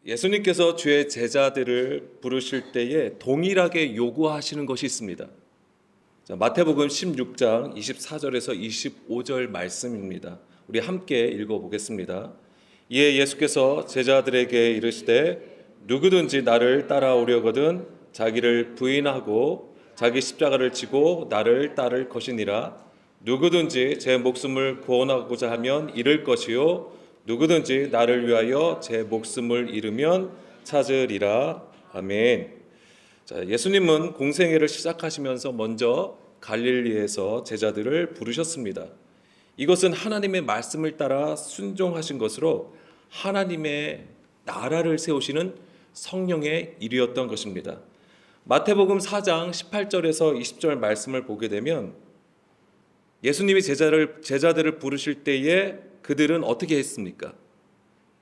예수님께서 주의 제자들을 부르실 때에 동일하게 요구하시는 것이 있습니다. 자, 마태복음 16장 24절에서 25절 말씀입니다. 우리 함께 읽어보겠습니다. 이에 예수께서 제자들에게 이르시되 누구든지 나를 따라오려거든 자기를 부인하고 자기 십자가를 지고 나를 따를 것이니라. 누구든지 제 목숨을 구원하고자 하면 잃을 것이요 누구든지 나를 위하여 제 목숨을 잃으면 찾으리라. 아멘. 자, 예수님은 공생애를 시작하시면서 먼저 갈릴리에서 제자들을 부르셨습니다. 이것은 하나님의 말씀을 따라 순종하신 것으로 하나님의 나라를 세우시는 성령의 일이었던 것입니다. 마태복음 4장 18절에서 20절 말씀을 보게 되면 예수님이 제자들을 부르실 때에 그들은 어떻게 했습니까?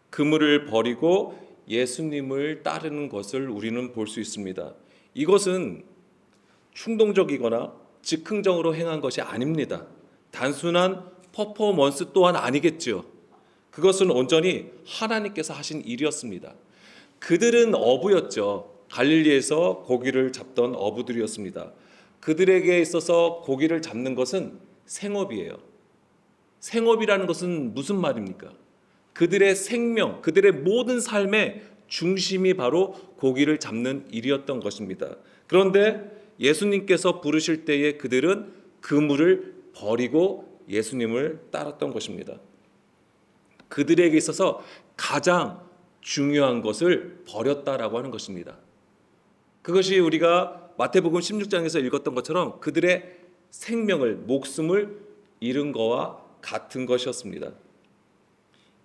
그물을 버리고 예수님을 따르는 것을 우리는 볼 수 있습니다. 이것은 충동적이거나 즉흥적으로 행한 것이 아닙니다. 단순한 퍼포먼스 또한 아니겠죠. 그것은 온전히 하나님께서 하신 일이었습니다. 그들은 어부였죠. 갈릴리에서 고기를 잡던 어부들이었습니다. 그들에게 있어서 고기를 잡는 것은 생업이에요. 생업이라는 것은 무슨 말입니까? 그들의 생명, 그들의 모든 삶의 중심이 바로 고기를 잡는 일이었던 것입니다. 그런데 예수님께서 부르실 때에 그들은 그물을 버리고 예수님을 따랐던 것입니다. 그들에게 있어서 가장 중요한 것을 버렸다라고 하는 것입니다. 그것이 우리가 마태복음 16장에서 읽었던 것처럼 그들의 생명을, 목숨을 잃은 것과 같은 것이었습니다.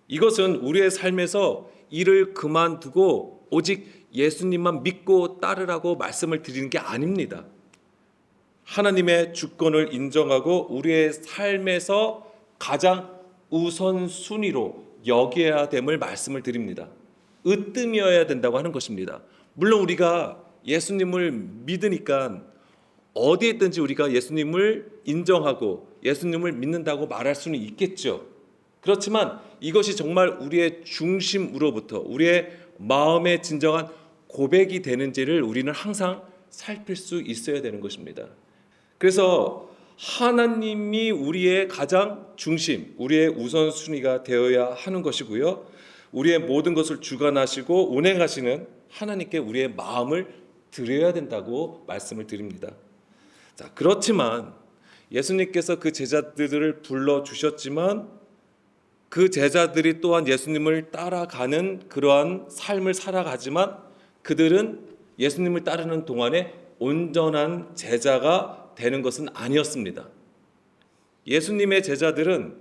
이것은 우리의 삶에서 일을 그만두고 오직 예수님만 믿고 따르라고 말씀을 드리는 게 아닙니다. 하나님의 주권을 인정하고 우리의 삶에서 가장 우선순위로 여겨야 됨을 말씀을 드립니다. 으뜸이어야 된다고 하는 것입니다. 물론 우리가 예수님을 믿으니까 어디에 있든지 우리가 예수님을 인정하고 예수님을 믿는다고 말할 수는 있겠죠. 그렇지만 이것이 정말 우리의 중심으로부터 우리의 마음의 진정한 고백이 되는지를 우리는 항상 살필 수 있어야 되는 것입니다. 그래서 하나님이 우리의 가장 중심, 우리의 우선순위가 되어야 하는 것이고요. 우리의 모든 것을 주관하시고 운행하시는 하나님께 우리의 마음을 드려야 된다고 말씀을 드립니다. 자, 그렇지만 예수님께서 그 제자들을 불러주셨지만 그 제자들이 또한 예수님을 따라가는 그러한 삶을 살아가지만 그들은 예수님을 따르는 동안에 온전한 제자가 되는 것은 아니었습니다. 예수님의 제자들은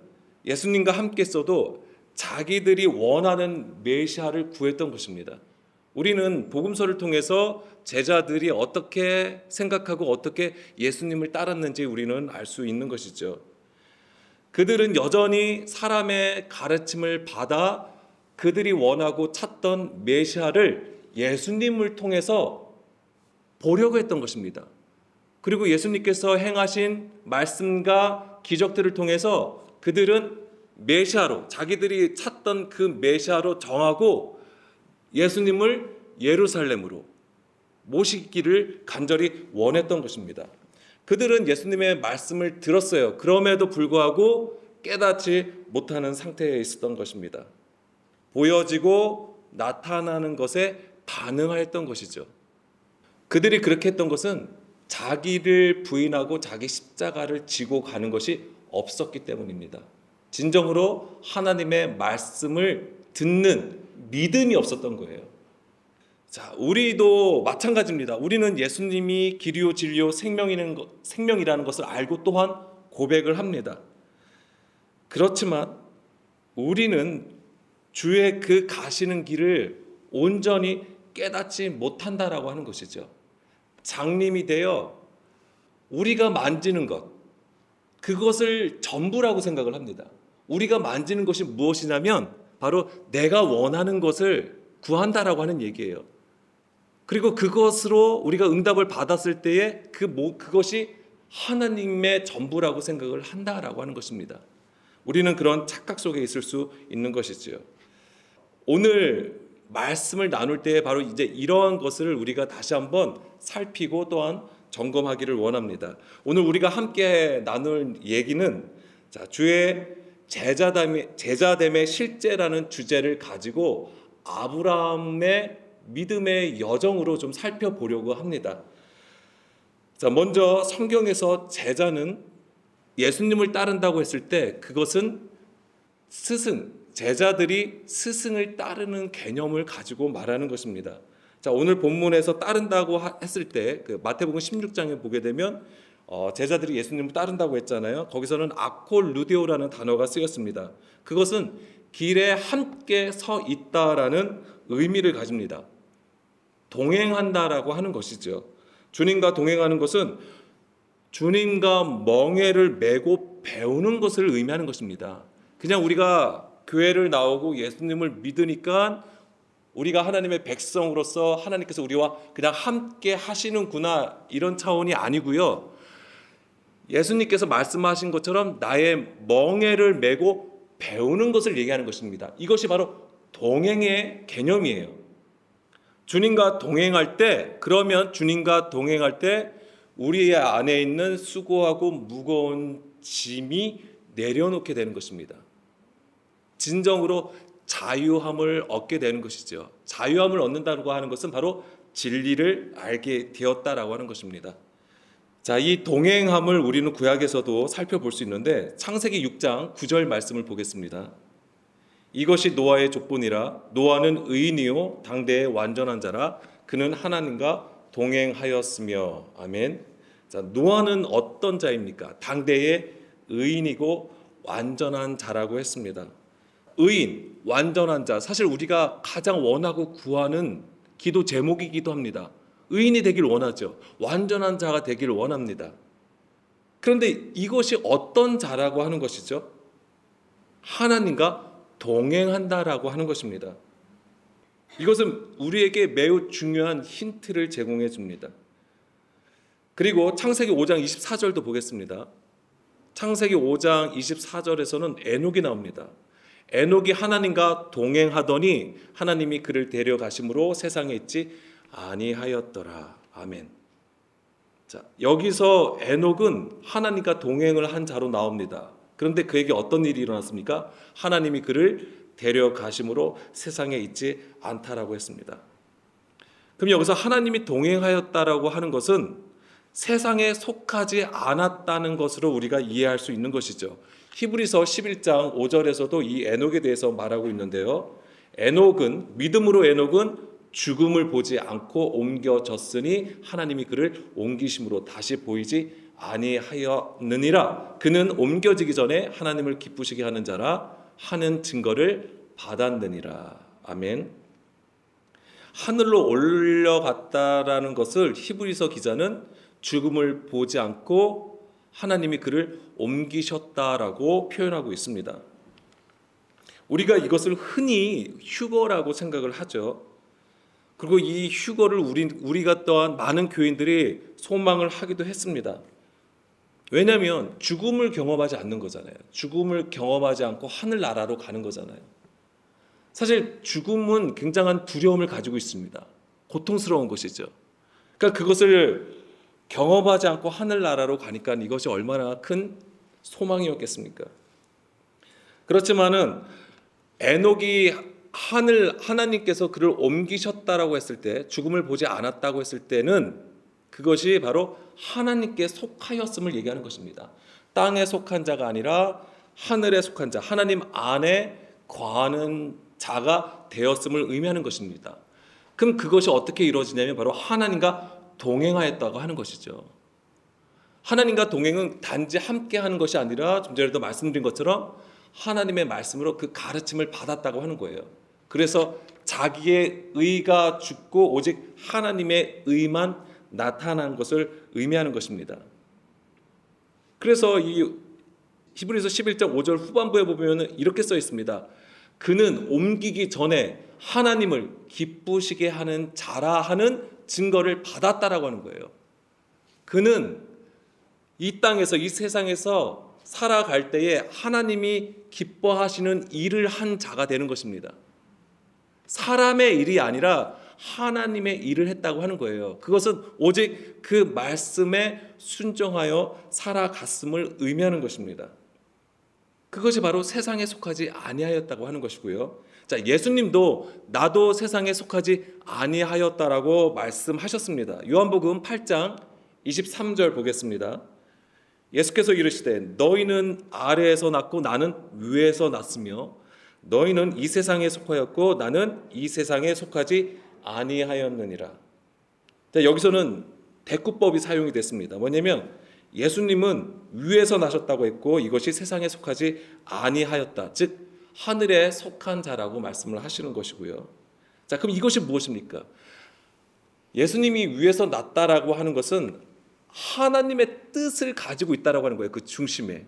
예수님과 함께 있어도 자기들이 원하는 메시아를 구했던 것입니다. 우리는 복음서를 통해서 제자들이 어떻게 생각하고 어떻게 예수님을 따랐는지 우리는 알 수 있는 것이죠. 그들은 여전히 사람의 가르침을 받아 그들이 원하고 찾던 메시아를 예수님을 통해서 보려고 했던 것입니다. 그리고 예수님께서 행하신 말씀과 기적들을 통해서 그들은 메시아로, 자기들이 찾던 그 메시아로 정하고 예수님을 예루살렘으로 모시기를 간절히 원했던 것입니다. 그들은 예수님의 말씀을 들었어요. 그럼에도 불구하고 깨닫지 못하는 상태에 있었던 것입니다. 보여지고 나타나는 것에 반응하였던 것이죠. 그들이 그렇게 했던 것은 자기를 부인하고 자기 십자가를 지고 가는 것이 없었기 때문입니다. 진정으로 하나님의 말씀을 듣는 믿음이 없었던 거예요. 자, 우리도 마찬가지입니다. 우리는 예수님이 길이요 진리요 생명이라는 것을 알고 또한 고백을 합니다. 그렇지만 우리는 주의 그 가시는 길을 온전히 깨닫지 못한다라고 하는 것이죠. 장님이 되어 우리가 만지는 것, 그것을 전부라고 생각을 합니다. 우리가 만지는 것이 무엇이냐면 바로 내가 원하는 것을 구한다라고 하는 얘기예요. 그리고 그것으로 우리가 응답을 받았을 때에 그것이 하나님의 전부라고 생각을 한다라고 하는 것입니다. 우리는 그런 착각 속에 있을 수 있는 것이지요. 오늘 말씀을 나눌 때 바로 이제 이러한 것을 우리가 다시 한번 살피고 또한 점검하기를 원합니다. 오늘 우리가 함께 나눌 얘기는 주의 제자됨의 실제라는 주제를 가지고 아브라함의 믿음의 여정으로 좀 살펴보려고 합니다. 먼저 성경에서 제자는 예수님을 따른다고 했을 때 그것은 제자들이 스승을 따르는 개념을 가지고 말하는 것입니다. 오늘 본문에서 따른다고 했을 때 마태복음 16장에 보게 되면 제자들이 예수님을 따른다고 했잖아요. 거기서는 아콜루디오라는 단어가 쓰였습니다. 그것은 길에 함께 서 있다라는 의미를 가집니다. 동행한다라고 하는 것이죠. 주님과 동행하는 것은 주님과 멍에를 메고 배우는 것을 의미하는 것입니다. 그냥 우리가 교회를 나오고 예수님을 믿으니까 우리가 하나님의 백성으로서 하나님께서 우리와 그냥 함께 하시는구나 이런 차원이 아니고요. 예수님께서 말씀하신 것처럼 나의 멍에를 메고 배우는 것을 얘기하는 것입니다. 이것이 바로 동행의 개념이에요. 주님과 동행할 때 우리의 안에 있는 수고하고 무거운 짐이 내려놓게 되는 것입니다. 진정으로 자유함을 얻게 되는 것이죠. 자유함을 얻는다고 하는 것은 바로 진리를 알게 되었다라고 하는 것입니다. 이 동행함을 우리는 구약에서도 살펴볼 수 있는데 창세기 6장 9절 말씀을 보겠습니다. 이것이 노아의 족보니라. 노아는 의인이요 당대의 완전한 자라. 그는 하나님과 동행하였으며. 아멘. 노아는 어떤 자입니까? 당대의 의인이고 완전한 자라고 했습니다. 의인, 완전한 자, 사실 우리가 가장 원하고 구하는 기도 제목이기도 합니다. 의인이 되길 원하죠. 완전한 자가 되길 원합니다. 그런데 이것이 어떤 자라고 하는 것이죠? 하나님과 동행한다라고 하는 것입니다. 이것은 우리에게 매우 중요한 힌트를 제공해 줍니다. 그리고 창세기 5장 24절도 보겠습니다. 창세기 5장 24절에서는 에녹이 나옵니다. 에녹이 하나님과 동행하더니 하나님이 그를 데려가심으로 세상에 있지 아니하였더라. 아멘. 여기서 에녹은 하나님과 동행을 한 자로 나옵니다. 그런데 그에게 어떤 일이 일어났습니까? 하나님이 그를 데려가심으로 세상에 있지 않다라고 했습니다. 그럼 여기서 하나님이 동행하였다라고 하는 것은 세상에 속하지 않았다는 것으로 우리가 이해할 수 있는 것이죠. 히브리서 11장 5절에서도 이 에녹에 대해서 말하고 있는데요. 믿음으로 에녹은 죽음을 보지 않고 옮겨졌으니 하나님이 그를 옮기심으로 다시 보이지 아니하였느니라. 그는 옮겨지기 전에 하나님을 기쁘시게 하는 자라 하는 증거를 받았느니라. 아멘. 하늘로 올려갔다라는 것을 히브리서 기자는 죽음을 보지 않고 하나님이 그를 옮기셨다라고 표현하고 있습니다. 우리가 이것을 흔히 휴거라고 생각을 하죠. 그리고 이 휴거를 우리가 또한 많은 교인들이 소망을 하기도 했습니다. 왜냐하면 죽음을 경험하지 않는 거잖아요. 죽음을 경험하지 않고 하늘나라로 가는 거잖아요. 사실 죽음은 굉장한 두려움을 가지고 있습니다. 고통스러운 것이죠. 그러니까 그것을 경험하지 않고 하늘나라로 가니까 이것이 얼마나 큰 소망이었겠습니까? 그렇지만은 에녹이 하나님께서 그를 옮기셨다라고 했을 때, 죽음을 보지 않았다고 했을 때는 그것이 바로 하나님께 속하였음을 얘기하는 것입니다. 땅에 속한 자가 아니라 하늘에 속한 자, 하나님 안에 거하는 자가 되었음을 의미하는 것입니다. 그럼 그것이 어떻게 이루어지냐면 바로 하나님과 동행하였다고 하는 것이죠. 하나님과 동행은 단지 함께 하는 것이 아니라 좀 전에도 말씀드린 것처럼 하나님의 말씀으로 그 가르침을 받았다고 하는 거예요. 그래서 자기의 의가 죽고 오직 하나님의 의만 나타난 것을 의미하는 것입니다. 그래서 이 히브리서 11장 5절 후반부에 보면 이렇게 써 있습니다. 그는 옮기기 전에 하나님을 기쁘시게 하는 자라 하는 증거를 받았다라고 하는 거예요. 그는 이 땅에서, 이 세상에서 살아갈 때에 하나님이 기뻐하시는 일을 한 자가 되는 것입니다. 사람의 일이 아니라 하나님의 일을 했다고 하는 거예요. 그것은 오직 그 말씀에 순종하여 살아갔음을 의미하는 것입니다. 그것이 바로 세상에 속하지 아니하였다고 하는 것이고요. 자, 예수님도 나도 세상에 속하지 아니하였다라고 말씀하셨습니다. 요한복음 8장 23절 보겠습니다. 예수께서 이르시되 너희는 아래에서 났고 나는 위에서 났으며 너희는 이 세상에 속하였고 나는 이 세상에 속하지 아니하였느니라. 자, 여기서는 대꾸법이 사용이 됐습니다. 뭐냐면 예수님은 위에서 나셨다고 했고 이것이 세상에 속하지 아니하였다. 즉 하늘에 속한 자라고 말씀을 하시는 것이고요. 자, 그럼 이것이 무엇입니까? 예수님이 위에서 났다라고 하는 것은 하나님의 뜻을 가지고 있다라고 하는 거예요. 그 중심에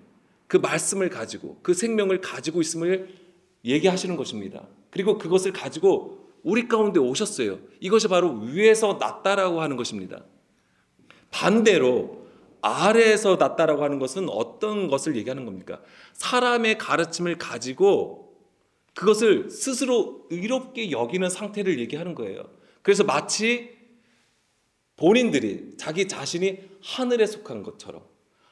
그 말씀을 가지고 그 생명을 가지고 있음을 얘기하시는 것입니다. 그리고 그것을 가지고 우리 가운데 오셨어요. 이것이 바로 위에서 났다라고 하는 것입니다. 반대로 아래에서 났다라고 하는 것은 어떤 것을 얘기하는 겁니까? 사람의 가르침을 가지고 그것을 스스로 의롭게 여기는 상태를 얘기하는 거예요. 그래서 마치 본인들이 자기 자신이 하늘에 속한 것처럼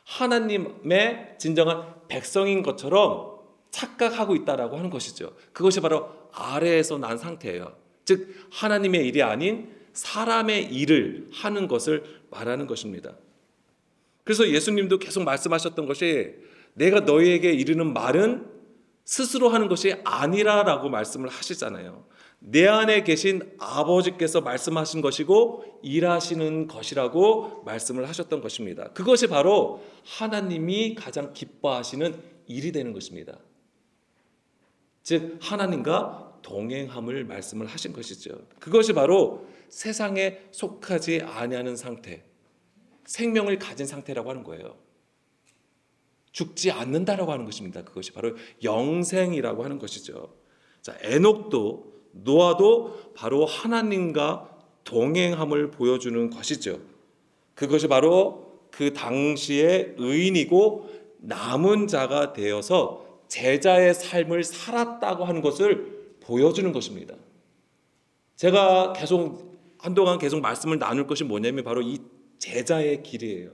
하나님의 진정한 백성인 것처럼 착각하고 있다라고 하는 것이죠. 그것이 바로 아래에서 난 상태예요. 즉 하나님의 일이 아닌 사람의 일을 하는 것을 말하는 것입니다. 그래서 예수님도 계속 말씀하셨던 것이 내가 너희에게 이르는 말은 스스로 하는 것이 아니라라고 말씀을 하시잖아요. 내 안에 계신 아버지께서 말씀하신 것이고 일하시는 것이라고 말씀을 하셨던 것입니다. 그것이 바로 하나님이 가장 기뻐하시는 일이 되는 것입니다. 즉 하나님과 동행함을 말씀을 하신 것이죠. 그것이 바로 세상에 속하지 아니하는 상태, 생명을 가진 상태라고 하는 거예요. 죽지 않는다라고 하는 것입니다. 그것이 바로 영생이라고 하는 것이죠. 자, 에녹도 노아도 바로 하나님과 동행함을 보여주는 것이죠. 그것이 바로 그 당시의 의인이고 남은 자가 되어서 제자의 삶을 살았다고 하는 것을 보여주는 것입니다. 제가 한동안 계속 말씀을 나눌 것이 뭐냐면 바로 이 제자의 길이에요.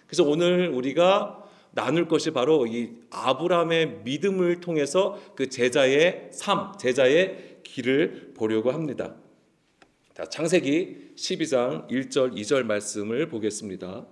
그래서 오늘 우리가 나눌 것이 바로 이 아브라함의 믿음을 통해서 그 제자의 삶, 제자의 길을 보려고 합니다. 자, 창세기 12장 1절 2절 말씀을 보겠습니다.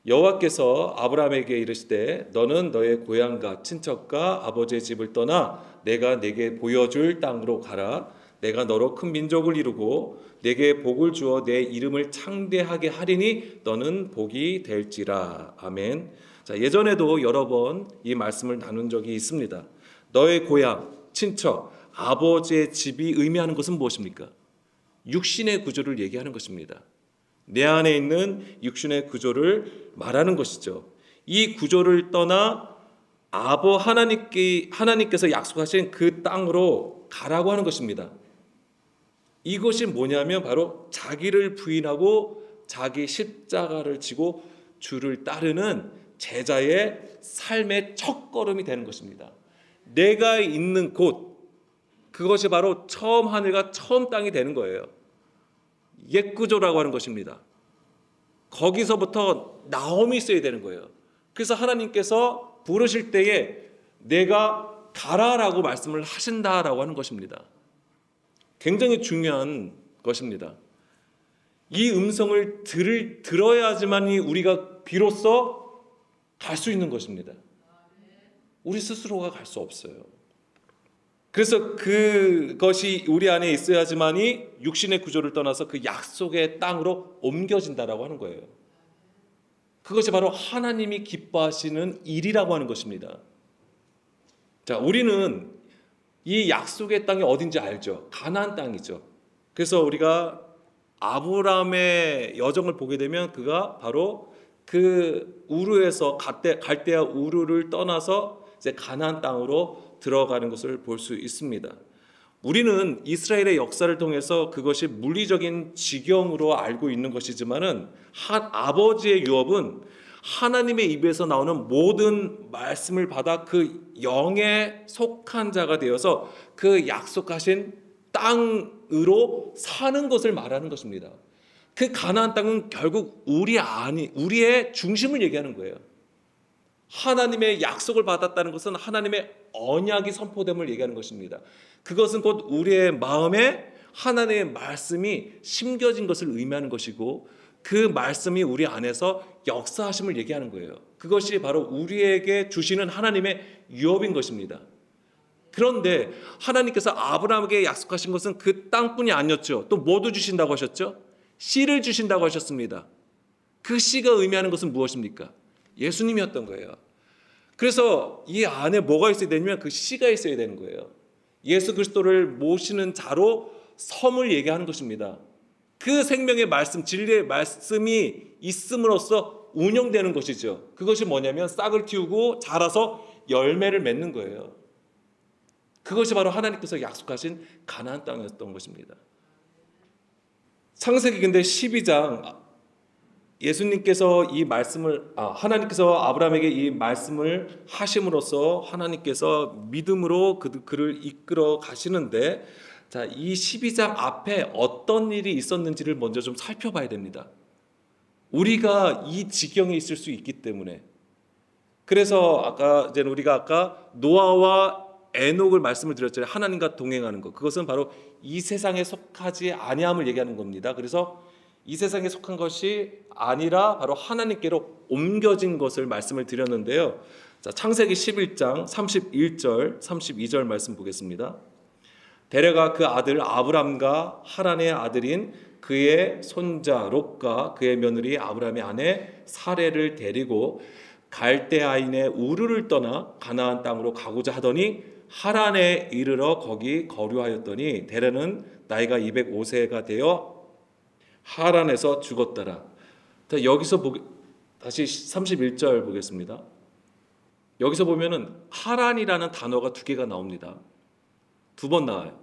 여호와께서 아브라함에게 이르시되 너는 너의 고향과 친척과 아버지의 집을 떠나 내가 네게 보여줄 땅으로 가라. 내가 너로 큰 민족을 이루고 네게 복을 주어 내 이름을 창대하게 하리니 너는 복이 될지라. 아멘. 자, 예전에도 여러 번 이 말씀을 나눈 적이 있습니다. 너의 고향, 친척, 아버지의 집이 의미하는 것은 무엇입니까? 육신의 구조를 얘기하는 것입니다. 내 안에 있는 육신의 구조를 말하는 것이죠. 이 구조를 떠나 하나님께서 약속하신 그 땅으로 가라고 하는 것입니다. 이것이 뭐냐면 바로 자기를 부인하고 자기 십자가를 지고 주를 따르는 제자의 삶의 첫걸음이 되는 것입니다. 내가 있는 곳, 그것이 바로 처음 하늘과 처음 땅이 되는 거예요. 옛 구조라고 하는 것입니다. 거기서부터 나옴이 있어야 되는 거예요. 그래서 하나님께서 부르실 때에 내가 가라라고 말씀을 하신다라고 하는 것입니다. 굉장히 중요한 것입니다. 이 음성을 들어야지만 우리가 비로소 갈 수 있는 것입니다. 우리 스스로가 갈 수 없어요. 그래서 그것이 우리 안에 있어야지만이 육신의 구조를 떠나서 그 약속의 땅으로 옮겨진다라고 하는 거예요. 그것이 바로 하나님이 기뻐하시는 일이라고 하는 것입니다. 자, 우리는 이 약속의 땅이 어딘지 알죠? 가나안 땅이죠. 그래서 우리가 아브라함의 여정을 보게 되면 그가 바로 그 우르에서 갈대아 우르를 떠나서 이제 가나안 땅으로 들어가는 것을 볼 수 있습니다. 우리는 이스라엘의 역사를 통해서 그것이 물리적인 지경으로 알고 있는 것이지만은 아버지의 유업은 하나님의 입에서 나오는 모든 말씀을 받아 그 영에 속한 자가 되어서 그 약속하신 땅으로 사는 것을 말하는 것입니다. 그 가나안 땅은 결국 우리의 중심을 얘기하는 거예요. 하나님의 약속을 받았다는 것은 하나님의 언약이 선포됨을 얘기하는 것입니다. 그것은 곧 우리의 마음에 하나님의 말씀이 심겨진 것을 의미하는 것이고, 그 말씀이 우리 안에서 역사하심을 얘기하는 거예요. 그것이 바로 우리에게 주시는 하나님의 유업인 것입니다. 그런데 하나님께서 아브라함에게 약속하신 것은 그 땅뿐이 아니었죠. 또 뭐도 주신다고 하셨죠? 씨를 주신다고 하셨습니다. 그 씨가 의미하는 것은 무엇입니까? 예수님이었던 거예요. 그래서 이 안에 뭐가 있어야 되냐면 그 씨가 있어야 되는 거예요. 예수 그리스도를 모시는 자로 섬을 얘기하는 것입니다. 그 생명의 말씀, 진리의 말씀이 있음으로써 운영되는 것이죠. 그것이 뭐냐면 싹을 틔우고 자라서 열매를 맺는 거예요. 그것이 바로 하나님께서 약속하신 가나안 땅이었던 것입니다. 창세기 근데 12장 예수님께서 이 말씀을 하나님께서 아브라함에게 이 말씀을 하심으로써 하나님께서 믿음으로 그를 이끌어 가시는데, 자, 이 12장 앞에 어떤 일이 있었는지를 먼저 좀 살펴봐야 됩니다. 우리가 이 지경에 있을 수 있기 때문에. 그래서 우리가 아까 노아와 에녹을 말씀을 드렸잖아요. 하나님과 동행하는 것. 그것은 바로 이 세상에 속하지 아니함을 얘기하는 겁니다. 그래서 이 세상에 속한 것이 아니라 바로 하나님께로 옮겨진 것을 말씀을 드렸는데요. 자, 창세기 11장 31절, 32절 말씀 보겠습니다. 데레가 그 아들 아브람과 하란의 아들인 그의 손자 롯과 그의 며느리 아브람의 아내 사레를 데리고 갈대아인의 우르를 떠나 가나안 땅으로 가고자 하더니 하란에 이르러 거기 거류하였더니 데레는 나이가 205세가 되어 하란에서 죽었더라. 여기서 다시 31절 보겠습니다. 여기서 보면은 하란이라는 단어가 두 개가 나옵니다. 두 번 나와요.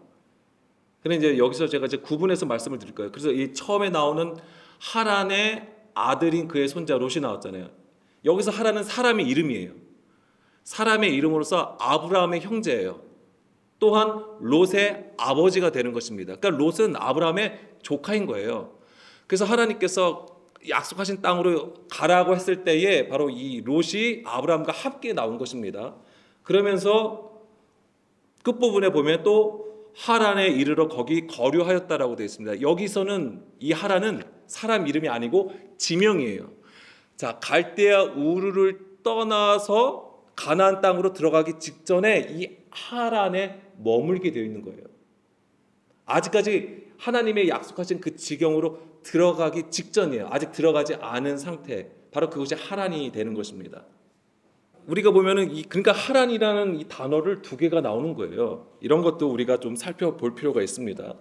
근데 이제 여기서 제가 구분해서 말씀을 드릴 거예요. 그래서 이 처음에 나오는 하란의 아들인 그의 손자 롯이 나왔잖아요. 여기서 하란은 사람의 이름이에요. 사람의 이름으로서 아브라함의 형제예요. 또한 롯의 아버지가 되는 것입니다. 그러니까 롯은 아브라함의 조카인 거예요. 그래서 하나님께서 약속하신 땅으로 가라고 했을 때에 바로 이 롯이 아브라함과 함께 나온 것입니다. 그러면서 끝부분에 보면 또 하란에 이르러 거기 거류하였다라고 되어 있습니다. 여기서는 이 하란은 사람 이름이 아니고 지명이에요. 자, 갈대아 우르를 떠나서 가나안 땅으로 들어가기 직전에 이 하란에 머물게 되어 있는 거예요. 아직까지 하나님의 약속하신 그 지경으로 들어가기 직전이에요. 아직 들어가지 않은 상태. 바로 그것이 하란이 되는 것입니다. 우리가 보면은 그러니까 하란이라는 이 단어를 두 개가 나오는 거예요. 이런 것도 우리가 좀 살펴볼 필요가 있습니다.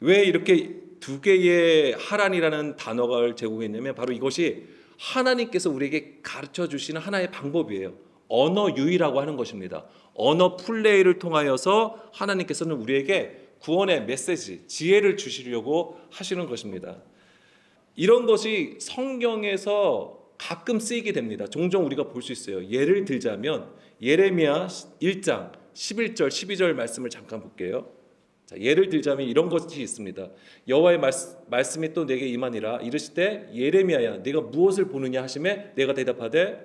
왜 이렇게 두 개의 하란이라는 단어를 제공했냐면 바로 이것이 하나님께서 우리에게 가르쳐 주시는 하나의 방법이에요. 언어 유희라고 하는 것입니다. 언어 플레이를 통하여서 하나님께서는 우리에게 구원의 메시지, 지혜를 주시려고 하시는 것입니다. 이런 것이 성경에서 가끔 쓰이게 됩니다. 종종 우리가 볼 수 있어요. 예를 들자면 예레미야 1장 11절 12절 말씀을 잠깐 볼게요. 자, 예를 들자면 이런 것이 있습니다. 여호와의 말씀이 또 내게 임하니라 이르시되 예레미야야 네가 무엇을 보느냐 하시매 내가 대답하되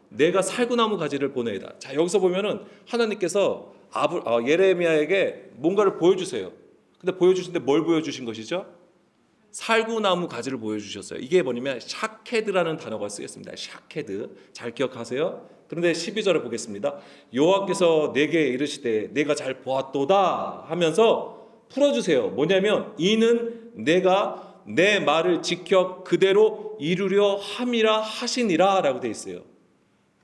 내가 살구나무 가지를 보내이다. 자, 여기서 보면은 하나님께서 예레미야에게 뭔가를 보여주세요. 근데 보여주신데 뭘 보여주신 것이죠? 살구나무 가지를 보여주셨어요. 이게 뭐냐면 샤케드라는 단어가 쓰였습니다. 샤케드. 잘 기억하세요. 그런데 12절을 보겠습니다. 여호와께서 내게 이르시되 내가 잘 보았도다 하면서 풀어주세요. 뭐냐면 이는 내가 내 말을 지켜 그대로 이루려 함이라 하시니라 라고 되어 있어요.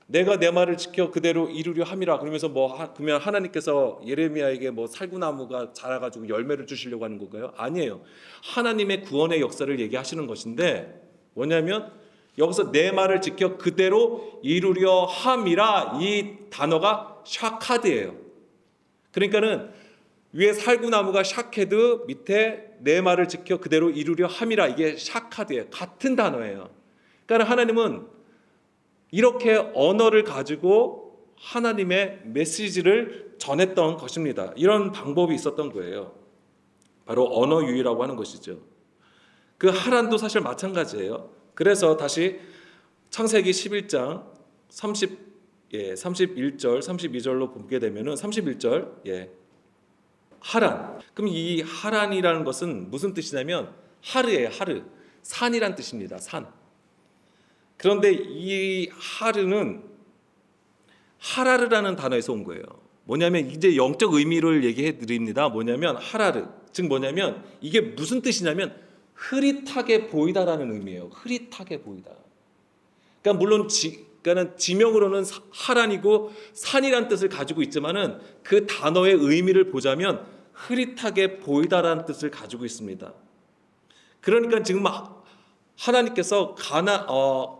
내가 내 말을 지켜 그대로 이루려 함이라. 그러면서 그러면 하나님께서 예레미야에게 살구나무가 자라가지고 열매를 주시려고 하는 건가요? 아니에요. 하나님의 구원의 역사를 얘기하시는 것인데 뭐냐면 여기서 내 말을 지켜 그대로 이루려 함이라 이 단어가 샤카드예요. 그러니까는 위에 살구나무가 샤케드, 밑에 내 말을 지켜 그대로 이루려 함이라 이게 샤카드예요. 같은 단어예요. 그러니까 하나님은 이렇게 언어를 가지고 하나님의 메시지를 전했던 것입니다. 이런 방법이 있었던 거예요. 바로 언어 유희라고 하는 것이죠. 그 하란도 사실 마찬가지예요. 그래서 다시 창세기 11장 31절, 32절로 보게 되면은 31절, 하란. 그럼 이 하란이라는 것은 무슨 뜻이냐면 하르예요, 하르. 산이란 뜻입니다. 산. 그런데 이 하르는 하라르라는 단어에서 온 거예요. 뭐냐면 이제 영적 의미를 얘기해 드립니다. 뭐냐면 하라르. 즉 뭐냐면 이게 무슨 뜻이냐면 흐릿하게 보이다라는 의미예요. 흐릿하게 보이다. 그러니까 물론 그러니까는 지명으로는 하란이고 산이란 뜻을 가지고 있지만은 그 단어의 의미를 보자면 흐릿하게 보이다라는 뜻을 가지고 있습니다. 그러니까 지금 하나님께서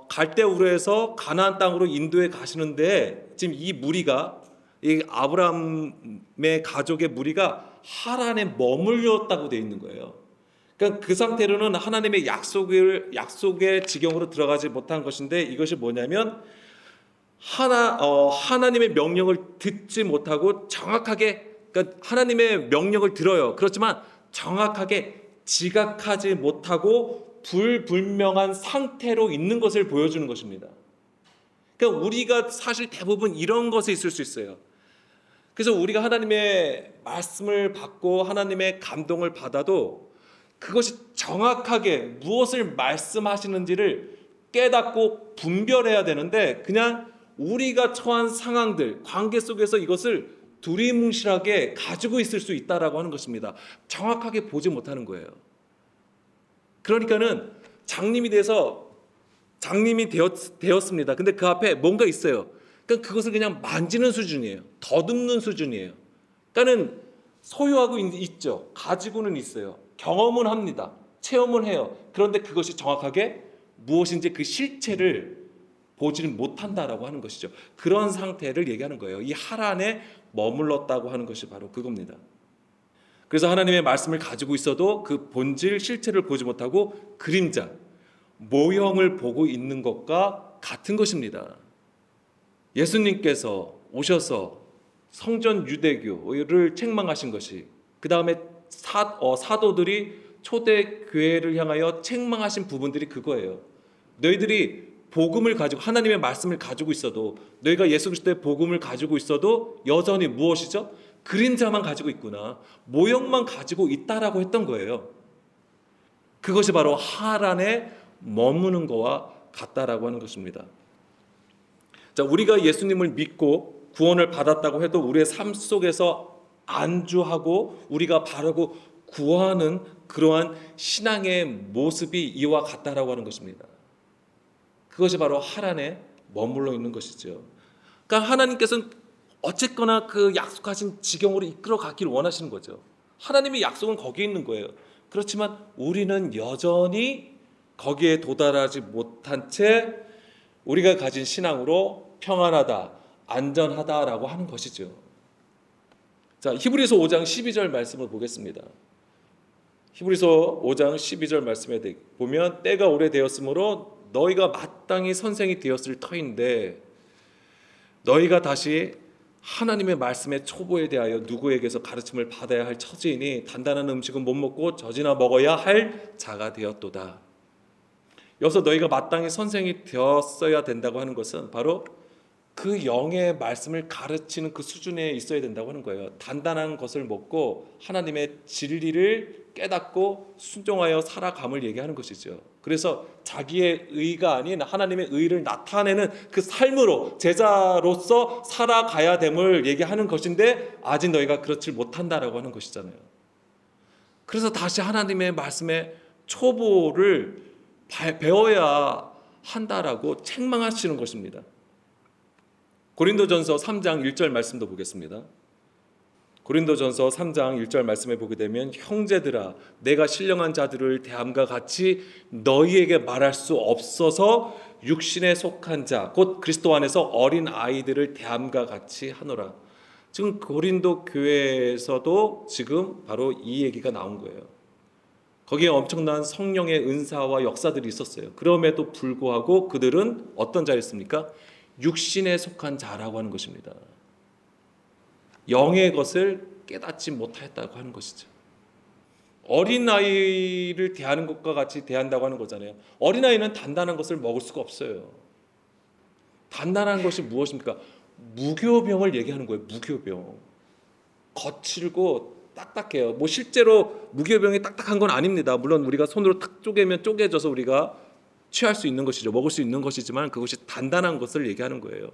갈대우르에서 가나안 땅으로 인도해 가시는데 지금 이 무리가 이 아브라함의 가족의 무리가 하란에 머물렀다고 되어 있는 거예요. 그러니까 그 상태로는 하나님의 약속의 지경으로 들어가지 못한 것인데 이것이 뭐냐면 하나님의 명령을 듣지 못하고 정확하게 그러니까 하나님의 명령을 들어요. 그렇지만 정확하게 지각하지 못하고 불분명한 상태로 있는 것을 보여주는 것입니다. 그러니까 우리가 사실 대부분 이런 것에 있을 수 있어요. 그래서 우리가 하나님의 말씀을 받고 하나님의 감동을 받아도 그것이 정확하게 무엇을 말씀하시는지를 깨닫고 분별해야 되는데 그냥 우리가 처한 상황들, 관계 속에서 이것을 두리뭉실하게 가지고 있을 수 있다라고 하는 것입니다. 정확하게 보지 못하는 거예요. 그러니까는 장님이 되었습니다. 근데 그 앞에 뭔가 있어요. 그러니까 그것을 그냥 만지는 수준이에요. 더듬는 수준이에요. 그러니까는 소유하고 있죠. 가지고는 있어요. 경험은 합니다. 체험은 해요. 그런데 그것이 정확하게 무엇인지 그 실체를 보지는 못한다라고 하는 것이죠. 그런 상태를 얘기하는 거예요. 이 하란에 머물렀다고 하는 것이 바로 그겁니다. 그래서 하나님의 말씀을 가지고 있어도 그 본질, 실체를 보지 못하고 그림자, 모형을 보고 있는 것과 같은 것입니다. 예수님께서 오셔서 성전 유대교를 책망하신 것이 그 다음에 사도들이 초대 교회를 향하여 책망하신 부분들이 그거예요. 너희들이 복음을 가지고 하나님의 말씀을 가지고 있어도 너희가 예수 그리스도의 복음을 가지고 있어도 여전히 무엇이죠? 그림자만 가지고 있구나. 모형만 가지고 있다라고 했던 거예요. 그것이 바로 하란에 머무는 것과 같다라고 하는 것입니다. 자, 우리가 예수님을 믿고 구원을 받았다고 해도 우리의 삶 속에서 안주하고 우리가 바르고 구하는 그러한 신앙의 모습이 이와 같다라고 하는 것입니다. 그것이 바로 하란에 머물러 있는 것이죠. 그러니까 하나님께서는 어쨌거나 그 약속하신 지경으로 이끌어 가기를 원하시는 거죠. 하나님의 약속은 거기에 있는 거예요. 그렇지만 우리는 여전히 거기에 도달하지 못한 채 우리가 가진 신앙으로 평안하다, 안전하다라고 하는 것이죠. 자, 히브리서 5장 12절 말씀을 보겠습니다. 히브리서 5장 12절 말씀에 보면 때가 오래되었으므로 너희가 마땅히 선생이 되었을 터인데 너희가 다시 하나님의 말씀의 초보에 대하여 누구에게서 가르침을 받아야 할 처지이니 단단한 음식은 못 먹고 젖이나 먹어야 할 자가 되었도다. 여기서 너희가 마땅히 선생이 되었어야 된다고 하는 것은 바로 그 영의 말씀을 가르치는 그 수준에 있어야 된다고 하는 거예요. 단단한 것을 먹고 하나님의 진리를 깨닫고 순종하여 살아감을 얘기하는 것이죠. 그래서 자기의 의가 아닌 하나님의 의를 나타내는 그 삶으로 제자로서 살아가야 됨을 얘기하는 것인데 아직 너희가 그렇지 못한다라고 하는 것이잖아요. 그래서 다시 하나님의 말씀의 초보를 배워야 한다라고 책망하시는 것입니다. 고린도전서 3장 1절 말씀도 보겠습니다. 고린도전서 3장 1절 말씀에 보게 되면 형제들아 내가 신령한 자들을 대함과 같이 너희에게 말할 수 없어서 육신에 속한 자 곧 그리스도 안에서 어린 아이들을 대함과 같이 하노라. 지금 고린도 교회에서도 지금 바로 이 얘기가 나온 거예요. 거기에 엄청난 성령의 은사와 역사들이 있었어요. 그럼에도 불구하고 그들은 어떤 자였습니까? 육신에 속한 자라고 하는 것입니다. 영의 것을 깨닫지 못하였다고 하는 것이죠. 어린아이를 대하는 것과 같이 대한다고 하는 거잖아요. 어린아이는 단단한 것을 먹을 수가 없어요. 단단한 것이 무엇입니까? 무교병을 얘기하는 거예요. 무교병. 거칠고 딱딱해요. 뭐 실제로 무교병이 딱딱한 건 아닙니다. 물론 우리가 손으로 탁 쪼개면 쪼개져서 우리가 취할 수 있는 것이죠. 먹을 수 있는 것이지만 그것이 단단한 것을 얘기하는 거예요.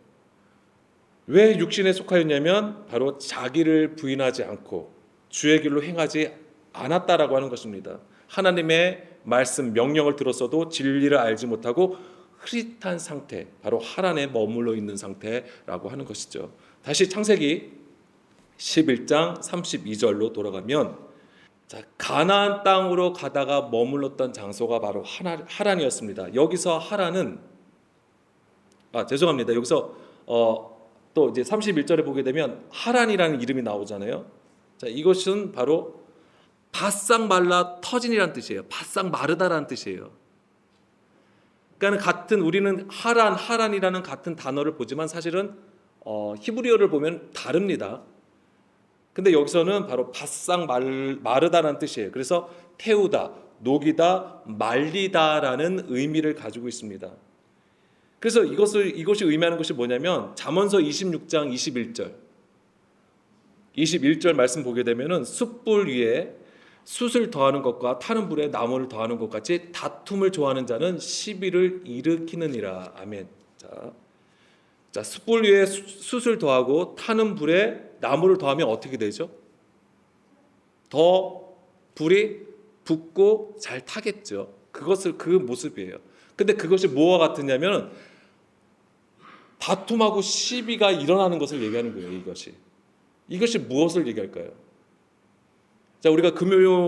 왜 육신에 속하였냐면 바로 자기를 부인하지 않고 주의 길로 행하지 않았다라고 하는 것입니다. 하나님의 말씀 명령을 들었어도 진리를 알지 못하고 흐릿한 상태, 바로 하란에 머물러 있는 상태라고 하는 것이죠. 다시 창세기 11장 32절로 돌아가면, 자, 가나안 땅으로 가다가 머물렀던 장소가 바로 하란이었습니다. 여기서 하란은 죄송합니다. 여기서 또 이제 31절에 보게 되면 하란이라는 이름이 나오잖아요. 자, 이것은 바로 바싹 말라 터진이라는 뜻이에요. 바싹 마르다라는 뜻이에요. 그러니까 같은, 우리는 하란이라는 같은 단어를 보지만 사실은 히브리어를 보면 다릅니다. 근데 여기서는 바로 바싹 마르다라는 뜻이에요. 그래서 태우다, 녹이다, 말리다라는 의미를 가지고 있습니다. 그래서 이것이 의미하는 것이 뭐냐면 잠언서 26장 21절 말씀 보게 되면은 숯불 위에 숯을 더하는 것과 타는 불에 나무를 더하는 것 같이 다툼을 좋아하는 자는 시비를 일으키느니라. 아멘. 자, 숯불 위에 숯을 더하고 타는 불에 나무를 더하면 어떻게 되죠? 더 불이 붙고 잘 타겠죠. 그 모습이에요. 근데 그것이 뭐와 같으냐면 다툼하고 시비가 일어나는 것을 얘기하는 거예요. 이것이 무엇을 얘기할까요? 자, 우리가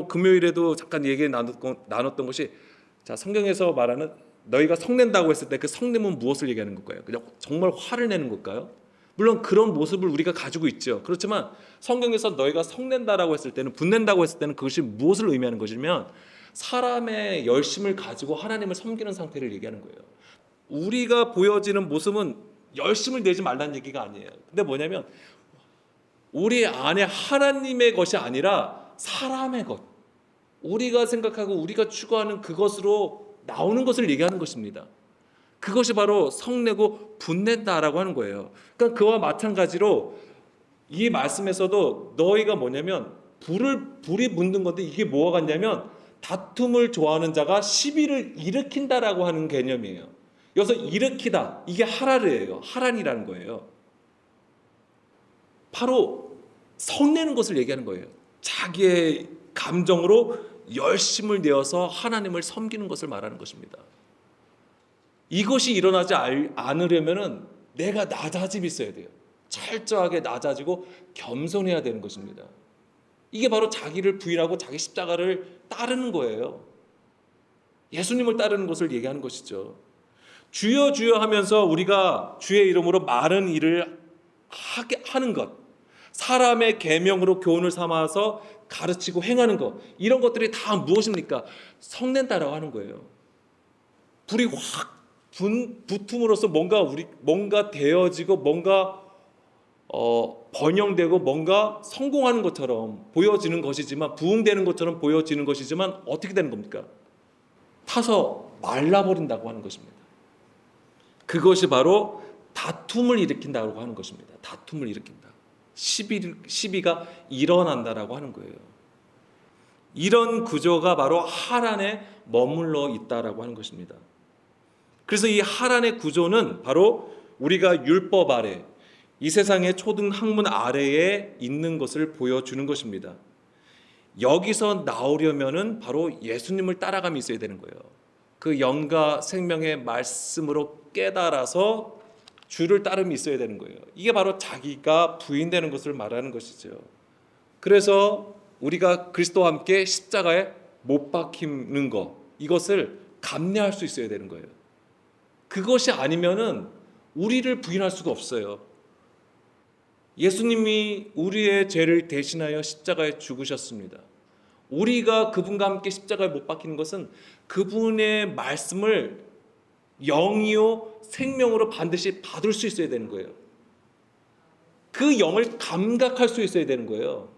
금요일에도 잠깐 얘기 나눴던 것이, 자, 성경에서 말하는 너희가 성낸다고 했을 때 그 성냄은 무엇을 얘기하는 걸까요? 그냥 정말 화를 내는 걸까요? 물론 그런 모습을 우리가 가지고 있죠. 그렇지만 성경에서 너희가 성낸다라고 했을 때는, 분낸다고 했을 때는 그것이 무엇을 의미하는 것이면 사람의 열심을 가지고 하나님을 섬기는 상태를 얘기하는 거예요. 우리가 보여지는 모습은 열심을 내지 말라는 얘기가 아니에요. 근데 뭐냐면 우리 안에 하나님의 것이 아니라 사람의 것, 우리가 생각하고 우리가 추구하는 그것으로 나오는 것을 얘기하는 것입니다. 그것이 바로 성내고 분낸다라고 하는 거예요. 그러니까 그와 마찬가지로 이 말씀에서도 너희가 뭐냐면 불이 붙는 건데, 이게 뭐가 같냐면 다툼을 좋아하는 자가 시비를 일으킨다라고 하는 개념이에요. 여기서 일으키다, 이게 하란이에요. 하란이라는 거예요. 바로 성내는 것을 얘기하는 거예요. 자기의 감정으로 열심을 내어서 하나님을 섬기는 것을 말하는 것입니다. 이것이 일어나지 않으려면 내가 낮아짐이 있어야 돼요. 철저하게 낮아지고 겸손해야 되는 것입니다. 이게 바로 자기를 부인하고 자기 십자가를 따르는 거예요. 예수님을 따르는 것을 얘기하는 것이죠. 주여 주여 하면서 우리가 주의 이름으로 많은 일을 하는 것, 사람의 계명으로 교훈을 삼아서 가르치고 행하는 것, 이런 것들이 다 무엇입니까? 성낸다라고 하는 거예요. 불이 확 붙음으로써 뭔가 되어지고 뭔가 번영되고 뭔가 성공하는 것처럼 보여지는 것이지만, 부흥되는 것처럼 보여지는 것이지만 어떻게 되는 겁니까? 타서 말라버린다고 하는 것입니다. 그것이 바로 다툼을 일으킨다고 하는 것입니다. 다툼을 일으킨다. 시비가 일어난다라고 하는 거예요. 이런 구조가 바로 하란에 머물러 있다라고 하는 것입니다. 그래서 이 하란의 구조는 바로 우리가 율법 아래, 이 세상의 초등 학문 아래에 있는 것을 보여주는 것입니다. 여기서 나오려면은 바로 예수님을 따라감이 있어야 되는 거예요. 그 영과 생명의 말씀으로 깨달아서 주를 따름이 있어야 되는 거예요. 이게 바로 자기가 부인되는 것을 말하는 것이죠. 그래서 우리가 그리스도와 함께 십자가에 못 박히는 것, 이것을 감내할 수 있어야 되는 거예요. 그것이 아니면은 우리를 부인할 수가 없어요. 예수님이 우리의 죄를 대신하여 십자가에 죽으셨습니다. 우리가 그분과 함께 십자가에 못 박히는 것은 그분의 말씀을 영이요 생명으로 반드시 받을 수 있어야 되는 거예요. 그 영을 감각할 수 있어야 되는 거예요.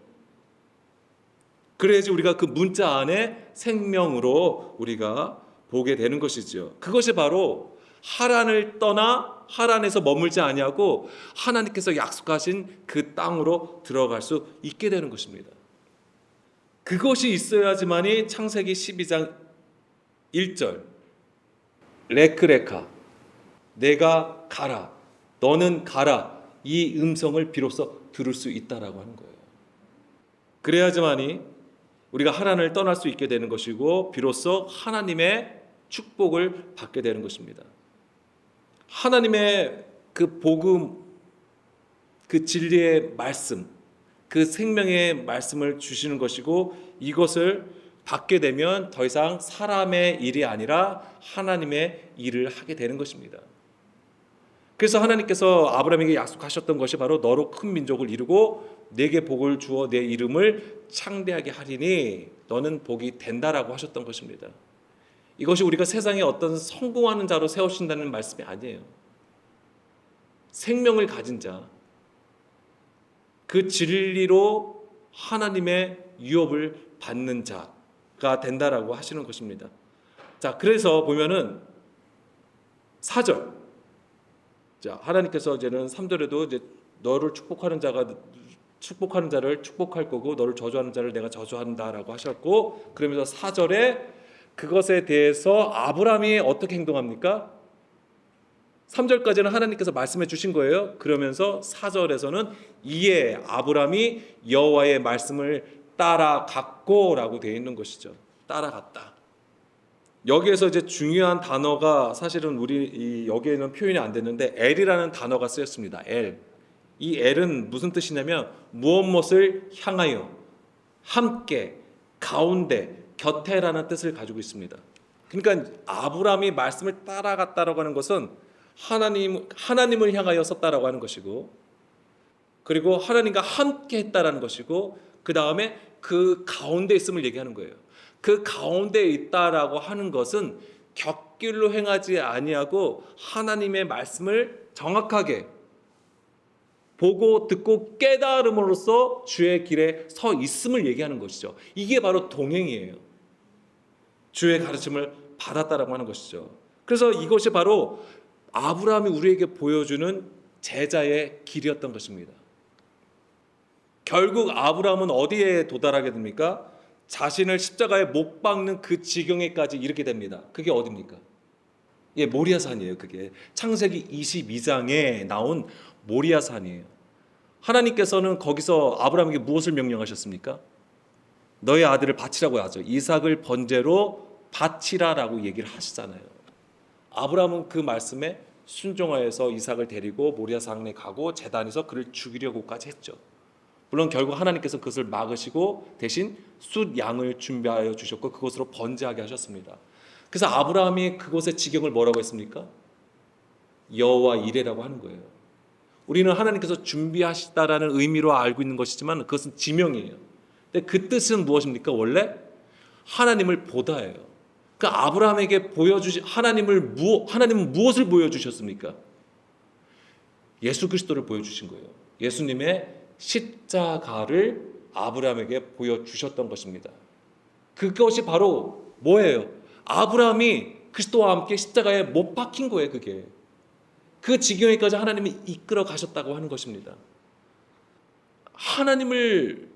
그래야지 우리가 그 문자 안에 생명으로 우리가 보게 되는 것이죠. 그것이 바로 하란을 떠나 하란에서 머물지 아니하고 하나님께서 약속하신 그 땅으로 들어갈 수 있게 되는 것입니다. 그것이 있어야지만이 창세기 12장 1절 레크레카 내가 가라 너는 가라 이 음성을 비로소 들을 수 있다라고 하는 거예요. 그래야지만이 우리가 하란을 떠날 수 있게 되는 것이고 비로소 하나님의 축복을 받게 되는 것입니다. 하나님의 그 복음, 그 진리의 말씀, 그 생명의 말씀을 주시는 것이고 이것을 받게 되면 더 이상 사람의 일이 아니라 하나님의 일을 하게 되는 것입니다. 그래서 하나님께서 아브라함에게 약속하셨던 것이 바로 너로 큰 민족을 이루고 내게 복을 주어 내 이름을 창대하게 하리니 너는 복이 된다라고 하셨던 것입니다. 이것이 우리가 세상에 어떤 성공하는 자로 세우신다는 말씀이 아니에요. 생명을 가진 자, 그 진리로 하나님의 유업을 받는 자가 된다라고 하시는 것입니다. 자, 그래서 보면은 4절. 자, 하나님께서 이제는 3절에도 이제 너를 축복하는 자를 축복할 거고 너를 저주하는 자를 내가 저주한다라고 하셨고 그러면서 4절에 그것에 대해서 아브라함이 어떻게 행동합니까? 3절까지는 하나님께서 말씀해 주신 거예요. 그러면서 4절에서는 이에 아브라함이 여호와의 말씀을 따라갔고라고 되어 있는 것이죠. 따라갔다. 여기에서 이제 중요한 단어가 사실은 우리 여기에는 표현이 안 됐는데 L이라는 단어가 쓰였습니다. L. 이 L은 무슨 뜻이냐면 무엇을 향하여, 함께, 가운데, 곁에라는 뜻을 가지고 있습니다. 그러니까 아브라함이 말씀을 따라갔다라고 하는 것은 하나님을 향하여 섰다라고 하는 것이고, 그리고 하나님과 함께 했다라는 것이고, 그 다음에 그 가운데 있음을 얘기하는 거예요. 그 가운데 있다라고 하는 것은 곁길로 행하지 아니하고 하나님의 말씀을 정확하게 보고 듣고 깨달음으로써 주의 길에 서 있음을 얘기하는 것이죠. 이게 바로 동행이에요. 주의 가르침을 받았다라고 하는 것이죠. 그래서 이것이 바로 아브라함이 우리에게 보여주는 제자의 길이었던 것입니다. 결국 아브라함은 어디에 도달하게 됩니까? 자신을 십자가에 못 박는 그 지경에까지 이르게 됩니다. 그게 어디입니까? 예, 모리아산이에요. 그게 창세기 22장에 나온 모리아산이에요. 하나님께서는 거기서 아브라함에게 무엇을 명령하셨습니까? 너의 아들을 바치라고 하죠. 이삭을 번제로 바치라라고 얘기를 하시잖아요. 아브라함은 그 말씀에 순종하여서 이삭을 데리고 모리아산에 가고 제단에서 그를 죽이려고까지 했죠. 물론 결국 하나님께서 그것을 막으시고 대신 숫 양을 준비하여 주셨고 그것으로 번제하게 하셨습니다. 그래서 아브라함이 그곳의 지경을 뭐라고 했습니까? 여호와 이레라고 하는 거예요. 우리는 하나님께서 준비하시다라는 의미로 알고 있는 것이지만 그것은 지명이에요. 근데 그 뜻은 무엇입니까? 원래 하나님을 보다예요. 그러니까 아브라함에게 하나님은 무엇을 보여주셨습니까? 예수 그리스도를 보여주신 거예요. 예수님의 십자가를 아브라함에게 보여주셨던 것입니다. 그것이 바로 뭐예요? 아브라함이 그리스도와 함께 십자가에 못 박힌 거예요. 그게 그 지경에까지 하나님이 이끌어 가셨다고 하는 것입니다. 하나님을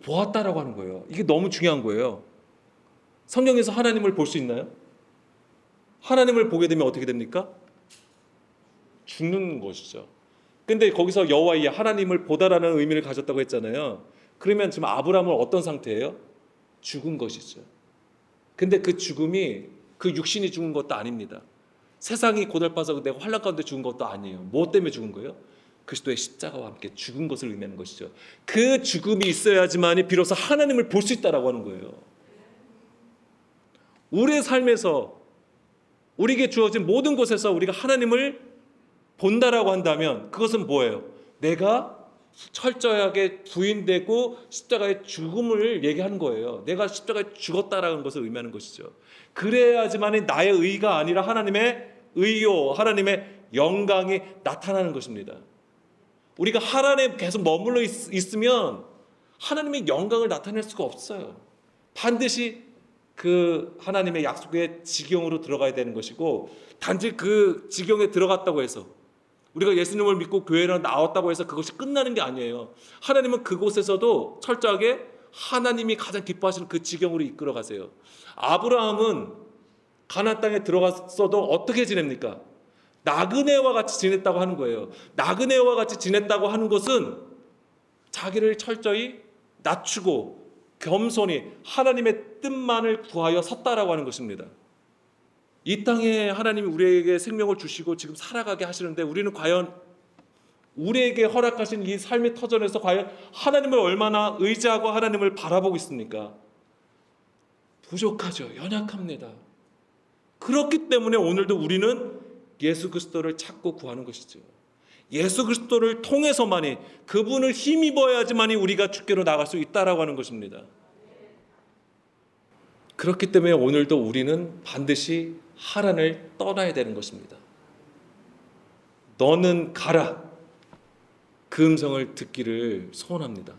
보았다라고 하는 거예요. 이게 너무 중요한 거예요. 성경에서 하나님을 볼 수 있나요? 하나님을 보게 되면 어떻게 됩니까? 죽는 것이죠. 근데 거기서 여호와의 하나님을 보다라는 의미를 가졌다고 했잖아요. 그러면 지금 아브라함은 어떤 상태예요? 죽은 것이죠. 근데 그 죽음이 그 육신이 죽은 것도 아닙니다. 세상이 고달파서 내가 환난 가운데 죽은 것도 아니에요. 뭐 때문에 죽은 거예요? 그리스도의 십자가와 함께 죽은 것을 의미하는 것이죠. 그 죽음이 있어야지만이 비로소 하나님을 볼 수 있다라고 하는 거예요. 우리의 삶에서 우리에게 주어진 모든 곳에서 우리가 하나님을 본다라고 한다면 그것은 뭐예요? 내가 철저하게 부인되고 십자가의 죽음을 얘기하는 거예요. 내가 십자가에 죽었다라는 것을 의미하는 것이죠. 그래야지만이 나의 의가 아니라 하나님의 의요, 하나님의 영광이 나타나는 것입니다. 우리가 하나님에 계속 머물러 있으면 하나님의 영광을 나타낼 수가 없어요. 반드시 그 하나님의 약속의 지경으로 들어가야 되는 것이고, 단지 그 지경에 들어갔다고 해서, 우리가 예수님을 믿고 교회를 나왔다고 해서 그것이 끝나는 게 아니에요. 하나님은 그곳에서도 철저하게 하나님이 가장 기뻐하시는 그 지경으로 이끌어 가세요. 아브라함은 가나안 땅에 들어갔어도 어떻게 지냅니까? 나그네와 같이 지냈다고 하는 거예요. 나그네와 같이 지냈다고 하는 것은 자기를 철저히 낮추고 겸손히 하나님의 뜻만을 구하여 섰다라고 하는 것입니다. 이 땅에 하나님이 우리에게 생명을 주시고 지금 살아가게 하시는데, 우리는 과연 우리에게 허락하신 이 삶의 터전에서 과연 하나님을 얼마나 의지하고 하나님을 바라보고 있습니까? 부족하죠. 연약합니다. 그렇기 때문에 오늘도 우리는 예수 그리스도를 찾고 구하는 것이죠. 예수 그리스도를 통해서만이, 그분을 힘입어야지만이 우리가 주께로 나갈 수 있다라고 하는 것입니다. 그렇기 때문에 오늘도 우리는 반드시 하란을 떠나야 되는 것입니다. 너는 가라, 그 음성을 듣기를 소원합니다.